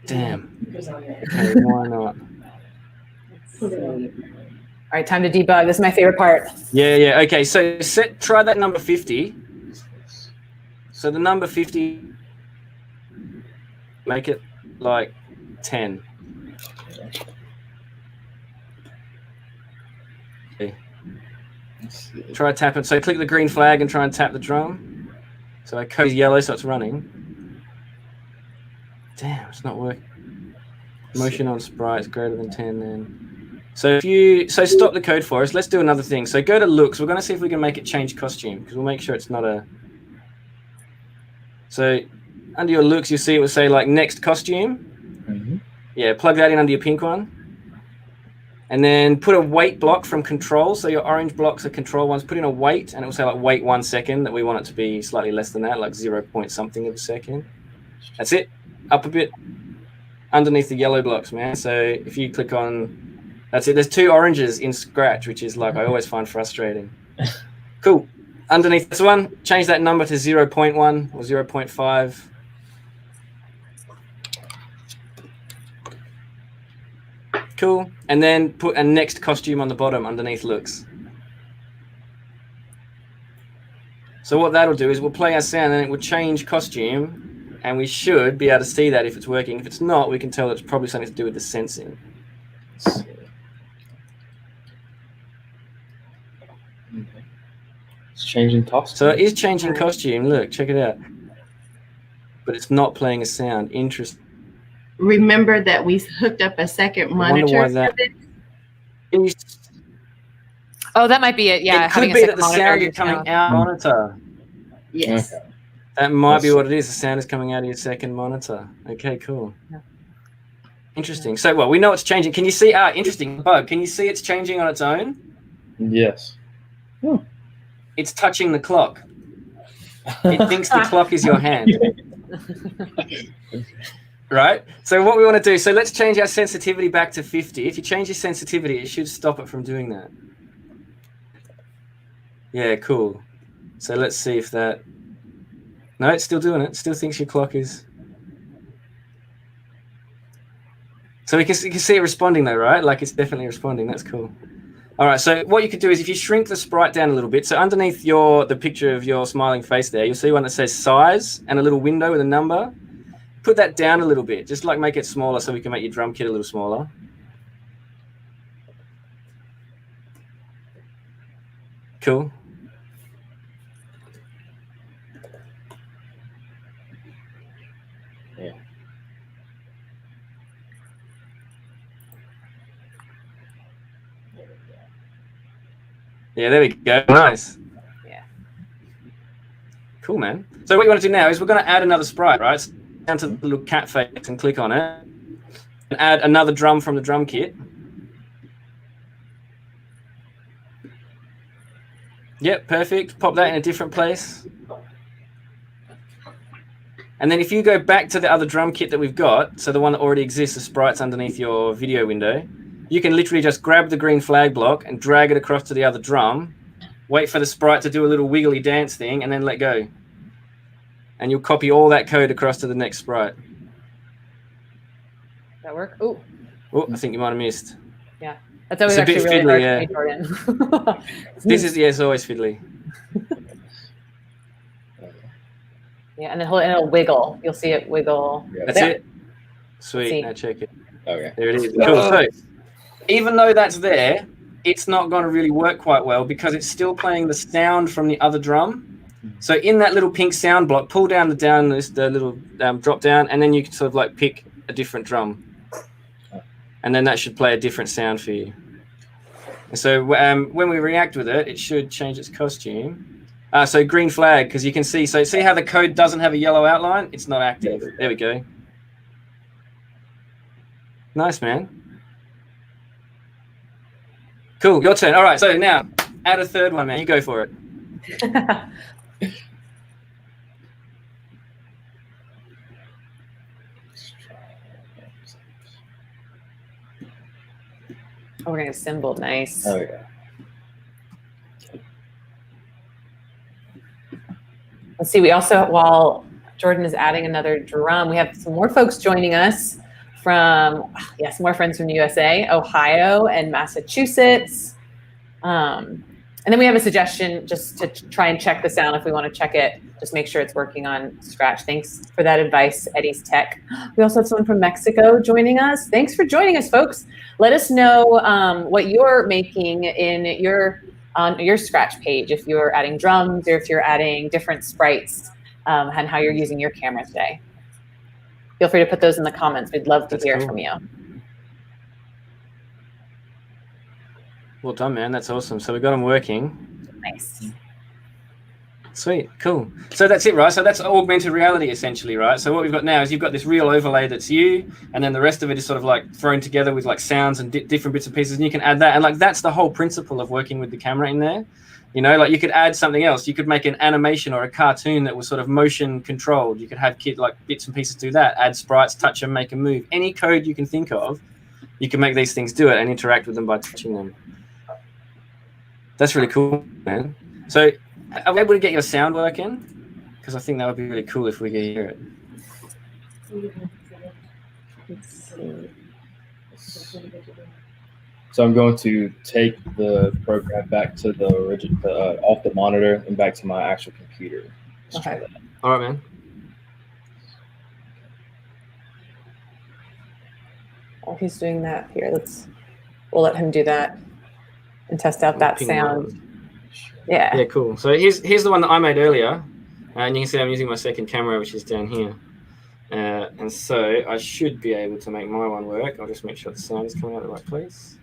Damn. Okay, why not? All right, time to debug. This is my favorite part. Yeah. Okay, so try that number 50. So the number 50, make it like 10. Okay. Try tapping. So click the green flag and try and tap the drum. So our code is yellow, so it's running. Damn, it's not working. Motion on sprite is greater than 10 then. So stop the code for us. Let's do another thing. So go to looks. We're going to see if we can make it change costume because we'll make sure it's not a. So under your looks, you see it will say like next costume. Mm-hmm. Yeah, plug that in under your pink one. And then put a wait block from control. So your orange blocks are control ones. Put in a wait, and it will say like wait 1 second. That we want it to be slightly less than that, like 0 point something of a second. That's it. Up a bit underneath the yellow blocks, man. So if you click on, that's it. There's 2 oranges in Scratch, which is like I always find frustrating. Cool. Underneath this one, change that number to 0.1 or 0.5. Cool. And then put a next costume on the bottom underneath looks. So what that'll do is we'll play our sound and it will change costume, and we should be able to see that if it's working. If it's not, we can tell it's probably something to do with the sensing. It's changing costume. So it is changing costume. Look, check it out. But it's not playing a sound. Interesting. Remember that we hooked up a second monitor for this. Can you, Oh, that might be it. Yeah, it could be that the sound is coming out monitor. Yes. Okay. That might be what it is. The sound is coming out of your second monitor. Okay, cool. Yeah. Interesting. So, well, we know it's changing. Can you see? Interesting. Bug. Can you see it's changing on its own? Yes. It's touching the clock. It thinks the clock is your hand. Right? So what we want to do, so let's change our sensitivity back to 50. If you change your sensitivity, it should stop it from doing that. Yeah, cool. So let's see if that... No, it's still doing it. It still thinks your clock is... So you can see it responding though, right? Like it's definitely responding. That's cool. All right, so what you could do is if you shrink the sprite down a little bit, so underneath the picture of your smiling face there, you'll see one that says size and a little window with a number. Put that down a little bit, just like make it smaller so we can make your drum kit a little smaller. Cool. Yeah. Yeah, there we go. Nice. Yeah. Cool, man. So what you want to do now is we're going to add another sprite, right? So down to the little cat face and click on it. And add another drum from the drum kit. Yep, perfect. Pop that in a different place. And then if you go back to the other drum kit that we've got, so the one that already exists, the sprite's underneath your video window, you can literally just grab the green flag block and drag it across to the other drum, wait for the sprite to do a little wiggly dance thing, and then let go. And you'll copy all that code across to the next sprite. That work? Oh, I think you might have missed. yeah. That's always It's a actually bit really fiddly, hard to me, Jordan. It's always fiddly. Yeah, and then it'll wiggle. You'll see it wiggle. Yeah. That's Yeah. it. Sweet. See. Now check it. Okay. There it is. Cool. So even though that's there, it's not going to really work quite well because it's still playing the sound from the other drum. So in that little pink sound block, pull down the little drop down, and then you can sort of like pick a different drum. And then that should play a different sound for you. And so when we react with it, it should change its costume. So green flag, because you can see, so see how the code doesn't have a yellow outline? It's not active. There we go. Nice, man. Cool, your turn. All right, so now add a third one, man. You go for it. Oh, we're getting a cymbal. Nice. Oh yeah. Let's see. We also, while Jordan is adding another drum, we have some more folks joining us from, some more friends from the USA, Ohio, and Massachusetts. And then we have a suggestion just to try and check the sound if we want to check it. Just make sure it's working on Scratch. Thanks for that advice, Eddie's Tech. We also have someone from Mexico joining us. Thanks for joining us, folks. Let us know what you're making on your Scratch page, if you're adding drums or if you're adding different sprites, and how you're using your camera today. Feel free to put those in the comments. We'd love to hear from you. Well done, man. That's awesome. So we got them working. Nice. Sweet, cool. So that's it, right? So that's augmented reality, essentially, right? So what we've got now is you've got this real overlay that's you, and then the rest of it is sort of like thrown together with like sounds and different bits and pieces, and you can add that. And like that's the whole principle of working with the camera in there. You know, like you could add something else. You could make an animation or a cartoon that was sort of motion controlled. You could have like bits and pieces do that, add sprites, touch them, make them move. Any code you can think of, you can make these things do it and interact with them by touching them. That's really cool, man. So are we able to get your sound working? Because I think that would be really cool if we could hear it. Let's see. So I'm going to take the program back to the off the monitor and back to my actual computer. Let's try that. All right, man. While he's doing that, we'll let him do that and test out that sound. Yeah. Yeah, cool. So here's the one that I made earlier, and you can see I'm using my second camera, which is down here. And so I should be able to make my one work. I'll just make sure the sound is coming out of the right place.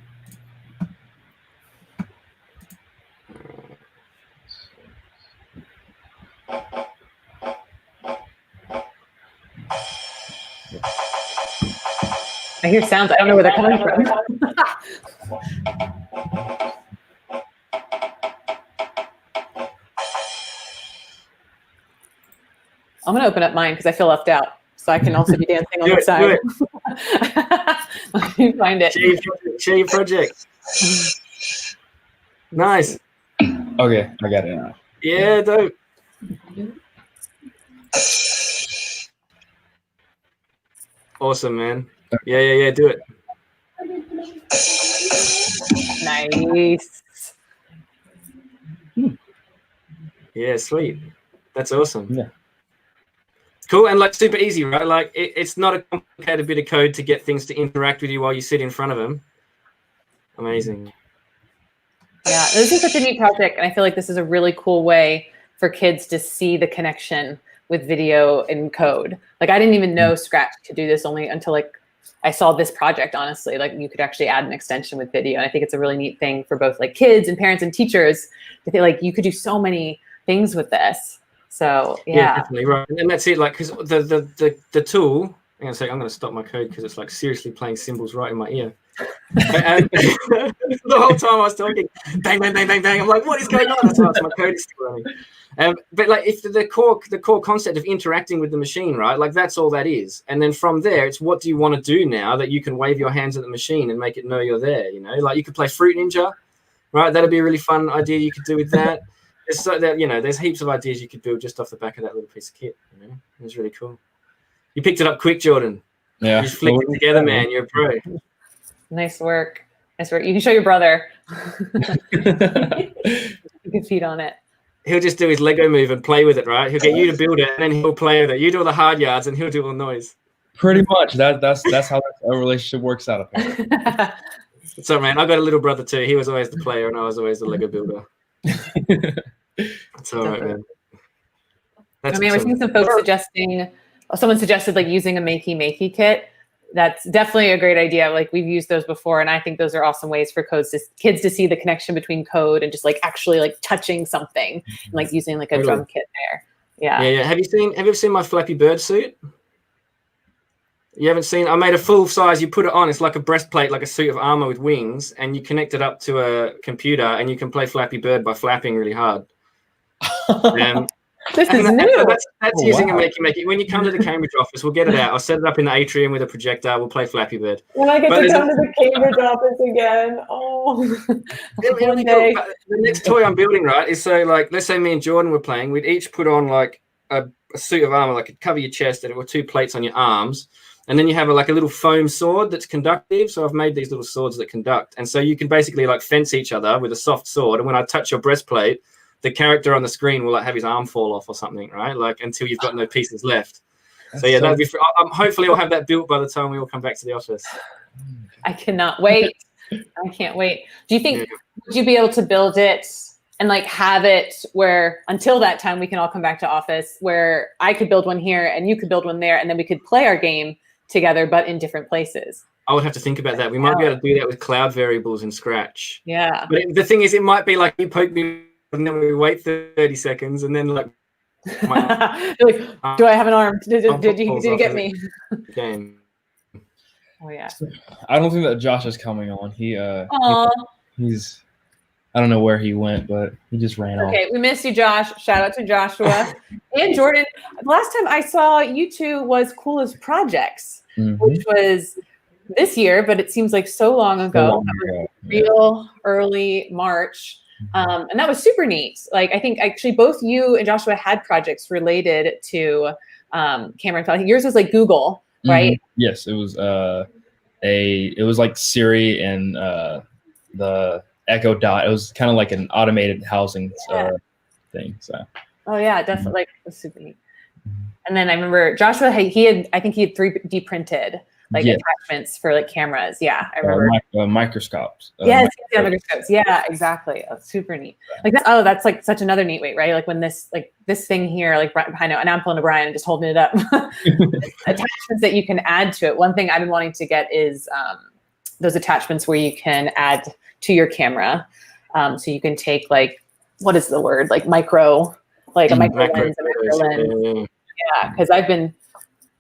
I hear sounds. I don't know where they're coming from. I'm going to open up mine because I feel left out. So I can also be dancing on the side. Let me find it. Share your project. Nice. Okay, I got it now. Yeah, dope. Awesome, man. Yeah. Do it. Nice. Yeah, sweet. That's awesome. Yeah. Cool, and like super easy, right? Like it's not a complicated bit of code to get things to interact with you while you sit in front of them. Amazing. Yeah, this is such a neat project, and I feel like this is a really cool way for kids to see the connection with video and code. Like I didn't even know Scratch could do this only until like I saw this project, honestly. Like you could actually add an extension with video. And I think it's a really neat thing for both like kids and parents and teachers to feel like you could do so many things with this. So yeah, definitely right. And that's it. Like because the tool. Hang on a second, I'm going to stop my code because it's like seriously playing cymbals right in my ear. And the whole time I was talking, bang, bang, bang, bang, bang. I'm like, what is going on? That's why my code is still running. But like, if the core concept of interacting with the machine, right? Like that's all that is. And then from there, it's what do you want to do now that you can wave your hands at the machine and make it know you're there? You know, like you could play Fruit Ninja, right? That'd be a really fun idea you could do with that. There's so that there's heaps of ideas you could build just off the back of that little piece of kit. You know, it was really cool. You picked it up quick, Jordan. Yeah. You just flicked it together, man. You're a pro. Nice work. Nice work. You can show your brother. You can feed on it. He'll just do his Lego move and play with it, right? He'll get you to build it, and then he'll play with it. You do all the hard yards, and he'll do all the noise. Pretty much. That's how a relationship works out. So, man, I got a little brother too. He was always the player, and I was always the Lego builder. That's all right, man. I mean, we're seeing some folks suggesting. Someone suggested like using a makey kit. That's definitely a great idea. Like we've used those before, and I think those are awesome ways for kids to see the connection between code and just like actually like touching something, and, like using like a drum kit there. Yeah. Yeah. Have you ever seen my Flappy Bird suit? You haven't seen? I made a full size. You put it on. It's like a breastplate, like a suit of armor with wings, and you connect it up to a computer, and you can play Flappy Bird by flapping really hard. This is new. That's using a makey. When you come to the Cambridge office, we'll get it out. I'll set it up in the atrium with a projector. We'll play Flappy Bird. When I get to come to the Cambridge office again, one day. The next toy I'm building, right, is so like, let's say me and Jordan were playing. We'd each put on like a suit of armor, like it'd cover your chest, and it were 2 plates on your arms. And then you have a little foam sword that's conductive. So I've made these little swords that conduct. And so you can basically like fence each other with a soft sword. And when I touch your breastplate, the character on the screen will like have his arm fall off or something, right? Like until you've got no pieces left. So yeah, that'd be. Hopefully, I'll have that built by the time we all come back to the office. I cannot wait. I can't wait. Do you think would you be able to build it and like have it where until that time we can all come back to office where I could build one here and you could build one there and then we could play our game together but in different places? I would have to think about that. We might be able to do that with cloud variables in Scratch. Yeah. But the thing is, it might be like you poke me. And then we wait 30 seconds, and then like, you're like, do I have an arm? Did you get me? Game. Oh yeah. I don't think that Josh is coming on. He's I don't know where he went, but he just ran off. Okay, we miss you, Josh. Shout out to Joshua and Jordan. The last time I saw you two was Coolest Projects, which was this year, but it seems like so long ago. Real early March. And that was super neat. Like, I think actually both you and Joshua had projects related to camera. I think yours was like Google, right? Yes, it was it was like Siri and the Echo Dot. It was kind of like an automated housing thing. So. Oh yeah, definitely. Like, it was super neat. And then I remember Joshua, I think he had 3D printed like attachments for like cameras. Yeah, I remember. Microscopes. Microscopes. Yeah, exactly. Oh, super neat. Like that. Oh, that's like such another neat way, right? Like when this thing here, like I know, and I'm pulling to Brian and just holding it up. Attachments that you can add to it. One thing I've been wanting to get is those attachments where you can add to your camera. So you can take like, what is the word? Like micro like a micro Macro lens, a macro photos, lens. Yeah, because I've been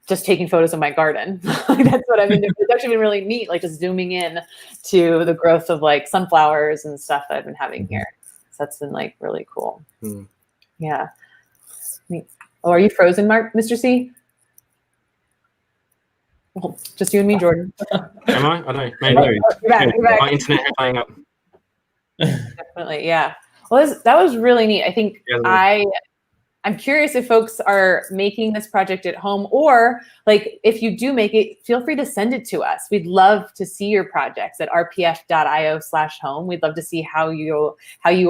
just taking photos of my garden. Like, that's what I've been doing. It's actually been really neat, like just zooming in to the growth of like sunflowers and stuff that I've been having here. So that's been like really cool. Yeah. Neat. Oh, are you frozen, Mr. C? Well, just you and me, Jordan. Am I? I don't know. Maybe. You're back. You're back. My internet had playing up. Definitely, yeah. Well, that was really neat. I think I'm curious if folks are making this project at home, or like if you do make it, feel free to send it to us. We'd love to see your projects at rpf.io/home. We'd love to see how you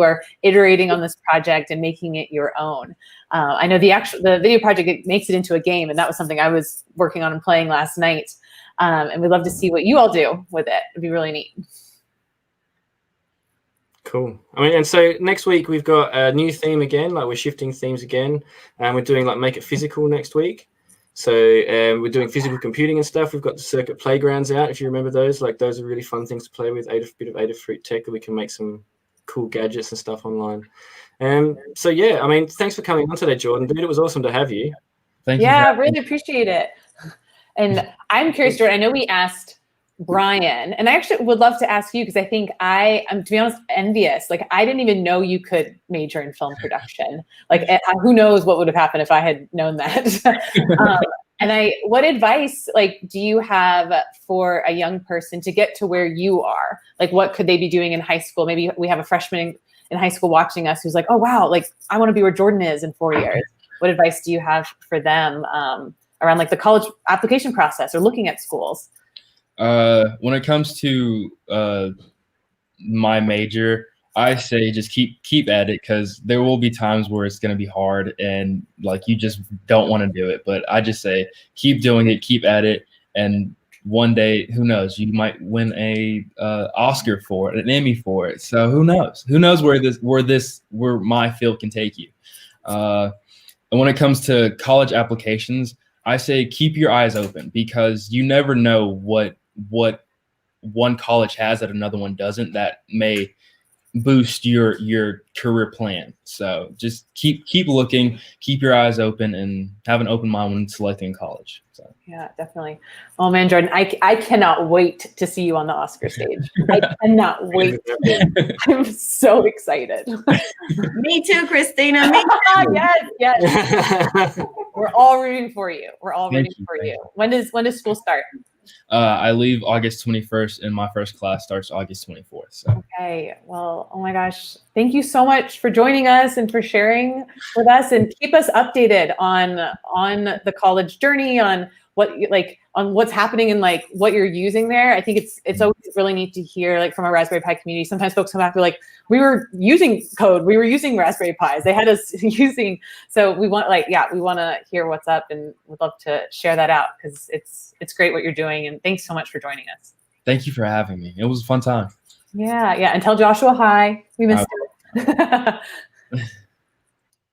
are iterating on this project and making it your own. I know the video project, it makes it into a game, and that was something I was working on and playing last night. And we'd love to see what you all do with it. It'd be really neat. Cool. I mean, and so next week we've got a new theme again. Like, we're shifting themes again, and we're doing like Make It Physical next week. So we're doing physical computing and stuff. We've got the circuit playgrounds out, if you remember those. Like, those are really fun things to play with. A bit of Adafruit tech that we can make some cool gadgets and stuff online. So yeah, I mean, thanks for coming on today, Jordan. Dude, it was awesome to have you. Thank you. Yeah, really appreciate it. And I'm curious, Jordan, I know we asked Brian, and I actually would love to ask you, because I think I'm, to be honest, envious. Like, I didn't even know you could major in film production. Like, who knows what would have happened if I had known that. And what advice, like, do you have for a young person to get to where you are? Like, what could they be doing in high school? Maybe we have a freshman in high school watching us who's like, oh, wow, like, I want to be where Jordan is in 4 years. What advice do you have for them around like the college application process or looking at schools? When it comes to my major, I say just keep at it, because there will be times where it's going to be hard and like you just don't want to do it. But I just say keep doing it, keep at it, and one day, who knows, you might win a Oscar for it, an Emmy for it. So who knows? Who knows where my field can take you? And when it comes to college applications, I say keep your eyes open, because you never know what one college has that another one doesn't, that may boost your career plan. So just keep looking, keep your eyes open, and have an open mind when selecting college. So yeah, definitely. Oh man, Jordan, I cannot wait to see you on the Oscar stage. I cannot wait. I'm so excited. Me too, Christina. Me too. Yes. We're all rooting for you. We're all rooting for you. When does school start? I leave August 21st, and my first class starts August 24th. So. Okay. Well, oh my gosh. Thank you so much for joining us and for sharing with us, and keep us updated on the college journey, on what's happening and like what you're using there. I think it's always really neat to hear, like, from a Raspberry Pi community. Sometimes folks come back, they're like, we were using code, we were using Raspberry Pis, they had us using. So we want to hear what's up, and would love to share that out, because it's great what you're doing. And thanks so much for joining us. Thank you for having me. It was a fun time. Yeah. And tell Joshua hi. We missed him.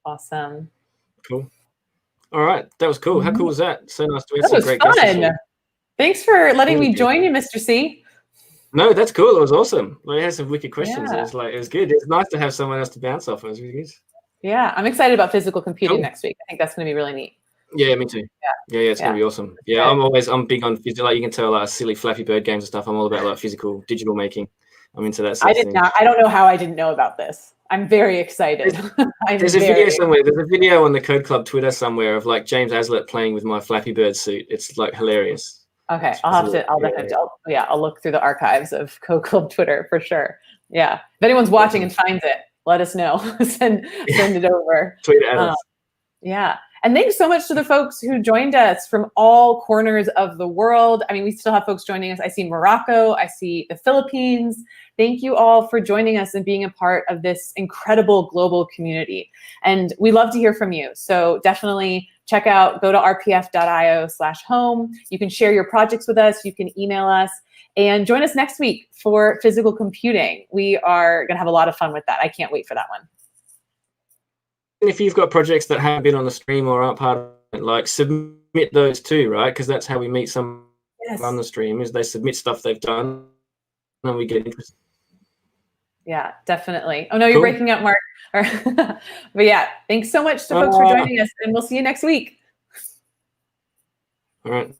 Awesome. Cool. All right, that was cool. How cool was that? So nice to have some great fun. guests. Thanks for letting me join you, Mr. C. No, that's cool. It was awesome. Like, I had some wicked questions. Yeah. It was good. It's nice to have someone else to bounce off. It was really good. Yeah, I'm excited about physical computing Cool. next week. I think that's going to be really neat. Yeah, me too. Yeah, it's gonna be awesome. Yeah, I'm big on physical. Like, you can tell, like, silly Flappy Bird games and stuff. I'm all about like physical digital making. I'm into that sort of thing. I don't know how I didn't know about this. I'm very excited. There's a video somewhere. There's a video on the Code Club Twitter somewhere of like James Aslett playing with my Flappy Bird suit. It's like hilarious. Okay, I'll look through the archives of Code Club Twitter for sure. Yeah, if anyone's watching and finds it, let us know. send it over. Tweet it at us. Yeah. And thanks so much to the folks who joined us from all corners of the world. I mean, we still have folks joining us. I see Morocco. I see the Philippines. Thank you all for joining us and being a part of this incredible global community. And we love to hear from you. So definitely go to rpf.io/home. You can share your projects with us. You can email us. And join us next week for physical computing. We are going to have a lot of fun with that. I can't wait for that one. If you've got projects that haven't been on the stream or aren't part of it, like, submit those too, right? Because that's how we meet some on the stream, is they submit stuff they've done and we get interested. Yeah, definitely. Oh no, you're Cool. breaking up, Mark. But yeah, thanks so much to folks for joining us, and we'll see you next week. All right.